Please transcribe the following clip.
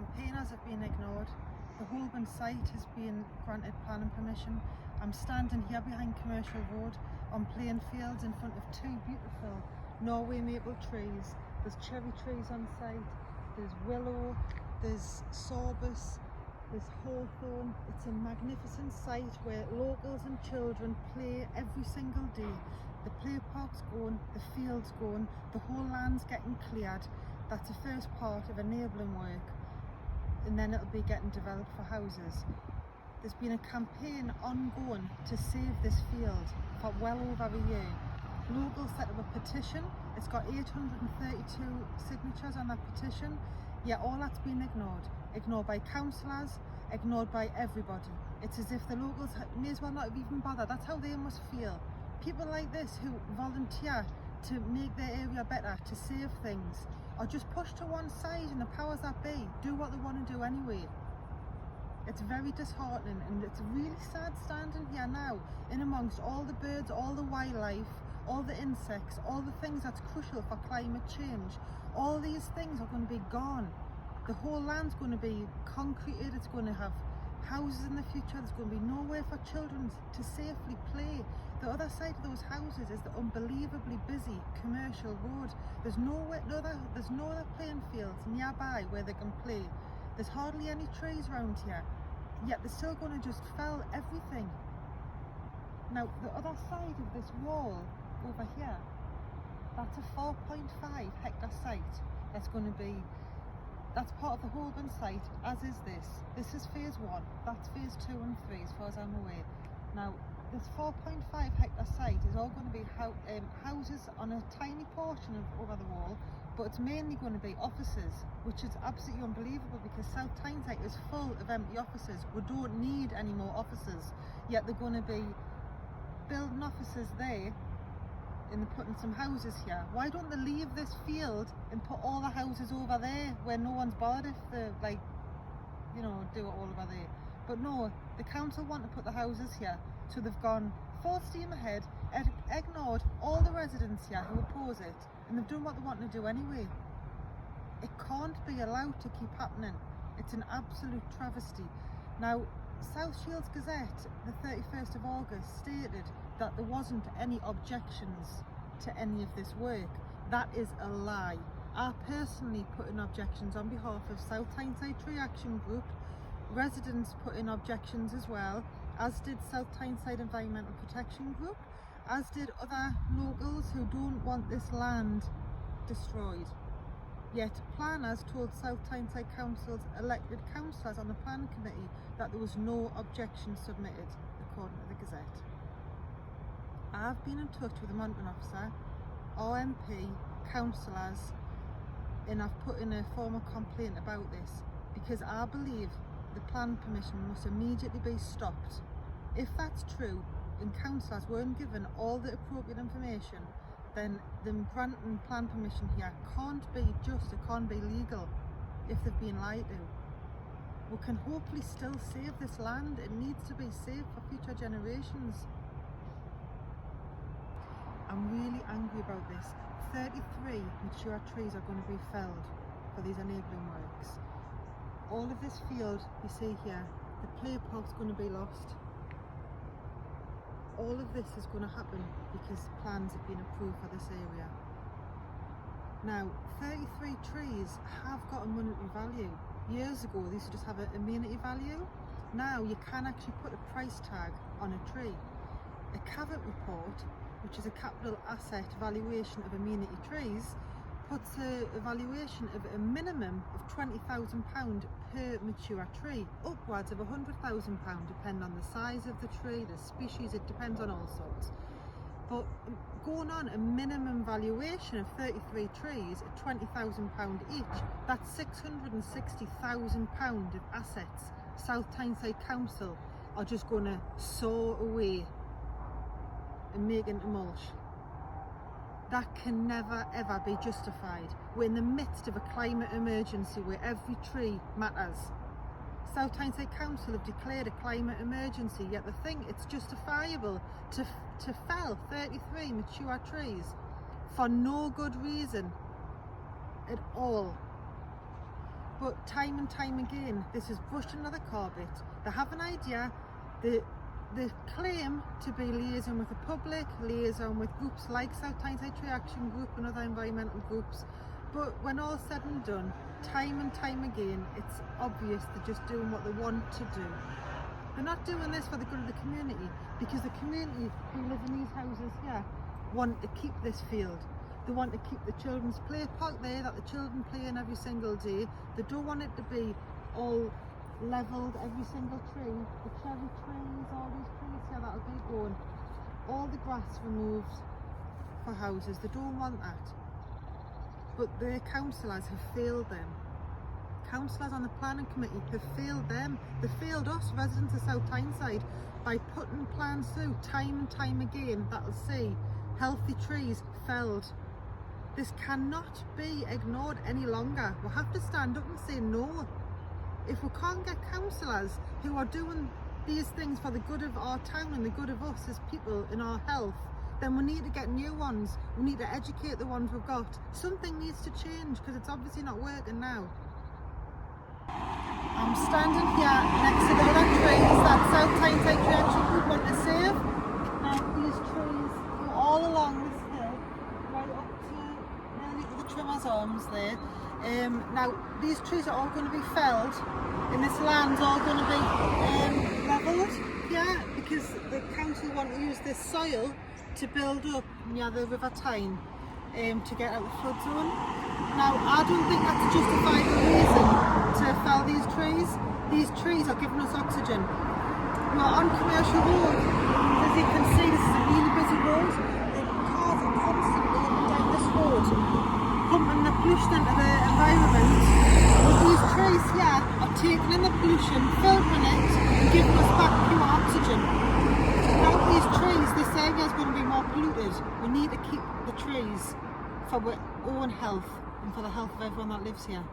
campaigners have been ignored. The Holborn site has been granted planning permission. I'm standing here behind Commercial Road on plain fields in front of two beautiful Norway maple trees. There's cherry trees on site, there's willow, there's sorbus, there's hawthorn. It's a magnificent site where locals and children play every single day. The play park's going, the field's going, the whole land's getting cleared. That's the first part of enabling work, and then it'll be getting developed for houses. There's been a campaign ongoing to save this field for well over a year. Locals set up a petition. It's got 832 signatures on that petition, yet all that's been ignored by councillors, ignored by everybody. It's as if the locals may as well not have even bothered. That's how they must feel. People like this who volunteer to make their area better, to save things, are just pushed to one side, and the powers that be do what they want to do anyway. It's very disheartening, and it's really sad standing here now in amongst all the birds, all the wildlife, all the insects, all the things that's crucial for climate change. All these things are going to be gone. The whole land's going to be concreted, it's going to have houses in the future, there's going to be nowhere for children to safely play. The other side of those houses is the unbelievably busy Commercial Road. There's no other playing fields nearby where they can play. There's hardly any trees around here, yet they're still going to just fell everything. Now the other side of this wall over here, that's a 4.5 hectare site. That's part of the Holborn site, as is this. This is phase 1, that's phase 2 and 3 as far as I'm aware. Now this 4.5 hectare site is all going to be houses on a tiny portion of over the wall, but it's mainly going to be offices, which is absolutely unbelievable because South Tyneside is full of empty offices. We don't need any more offices, yet they're going to be building offices there and they're putting some houses here. Why don't they leave this field and put all the houses over there where no one's bothered if they do it all over there? But no, the council want to put the houses here, so they've gone full steam ahead, ignored all the residents here who oppose it, and they've done what they want to do anyway. It can't be allowed to keep happening. It's an absolute travesty. Now, South Shields Gazette, the 31st of August, stated that there wasn't any objections to any of this work. That is a lie. I personally put in objections on behalf of South Tyneside Tree Action Group. Residents put in objections as well, as did South Tyneside Environmental Protection Group, as did other locals who don't want this land destroyed. Yet planners told South Tyneside Council's elected councillors on the planning committee that there was no objection submitted, according to the Gazette. I've been in touch with the monitoring officer, RMP, councillors, and I've put in a formal complaint about this because I believe the plan permission must immediately be stopped. If that's true and councillors weren't given all the appropriate information, then the granting plan permission here can't be just, it can't be legal if they've been lied to. We can hopefully still save this land. It needs to be saved for future generations. I'm really angry about this. 33 mature trees are going to be felled for these enabling works. All of this field you see here, the play park's going to be lost. All of this is going to happen because plans have been approved for this area. Now, 33 trees have got a monetary value. Years ago, they used to just have an amenity value. Now you can actually put a price tag on a tree. A CAVIT report, which is a capital asset valuation of amenity trees, puts a valuation of a minimum of £20,000 per mature tree, upwards of £100,000 depending on the size of the tree, the species, it depends on all sorts. But going on a minimum valuation of 33 trees at £20,000 each, that's £660,000 of assets South Tyneside Council are just going to saw away and make into mulch. That can never ever be justified. We're in the midst of a climate emergency where every tree matters. South Tyneside Council have declared a climate emergency, yet they think it's justifiable to fell 33 mature trees for no good reason at all. But time and time again, this is brushed under the carpet. They have an idea, they claim to be liaison with the public, liaison with groups like South Tyneside Tree Action Group and other environmental groups. But when all's said and done, time and time again, it's obvious they're just doing what they want to do. They're not doing this for the good of the community, because the community who live in these houses here want to keep this field. They want to keep the children's play park there that the children play in every single day. They don't want it to be all levelled, every single tree, the cherry trees, all these trees here that'll be going, all the grass removed for houses. They don't want that. But the councillors have failed them. Councillors on the planning committee have failed them. They failed us, residents of South Tyneside, by putting plans through time and time again that'll see healthy trees felled. This cannot be ignored any longer. We have to stand up and say no. If we can't get councillors who are doing these things for the good of our town and the good of us as people in our health, then we need to get new ones. We need to educate the ones we've got. Something needs to change because it's obviously not working now. I'm standing here next to the other trees that South Tyneside Tree Action Group want to save. Now these trees go all along this hill, right up to nearly to the trimmer's arms there. Now these trees are all going to be felled and this land's all going to be levelled here because the council want to use this soil to build up near the River Tyne to get out the flood zone. Now I don't think that's a justified reason to fell these trees. These trees are giving us oxygen. We're on commercial road. As you can see, this is a really busy road. The cars are constantly up and down this road, pumping the pollution into the environment. But these trees here are taking in the pollution, filtering it and giving us back pure oxygen. Without these trees, this area is going to be more polluted. We need to keep the trees for our own health and for the health of everyone that lives here.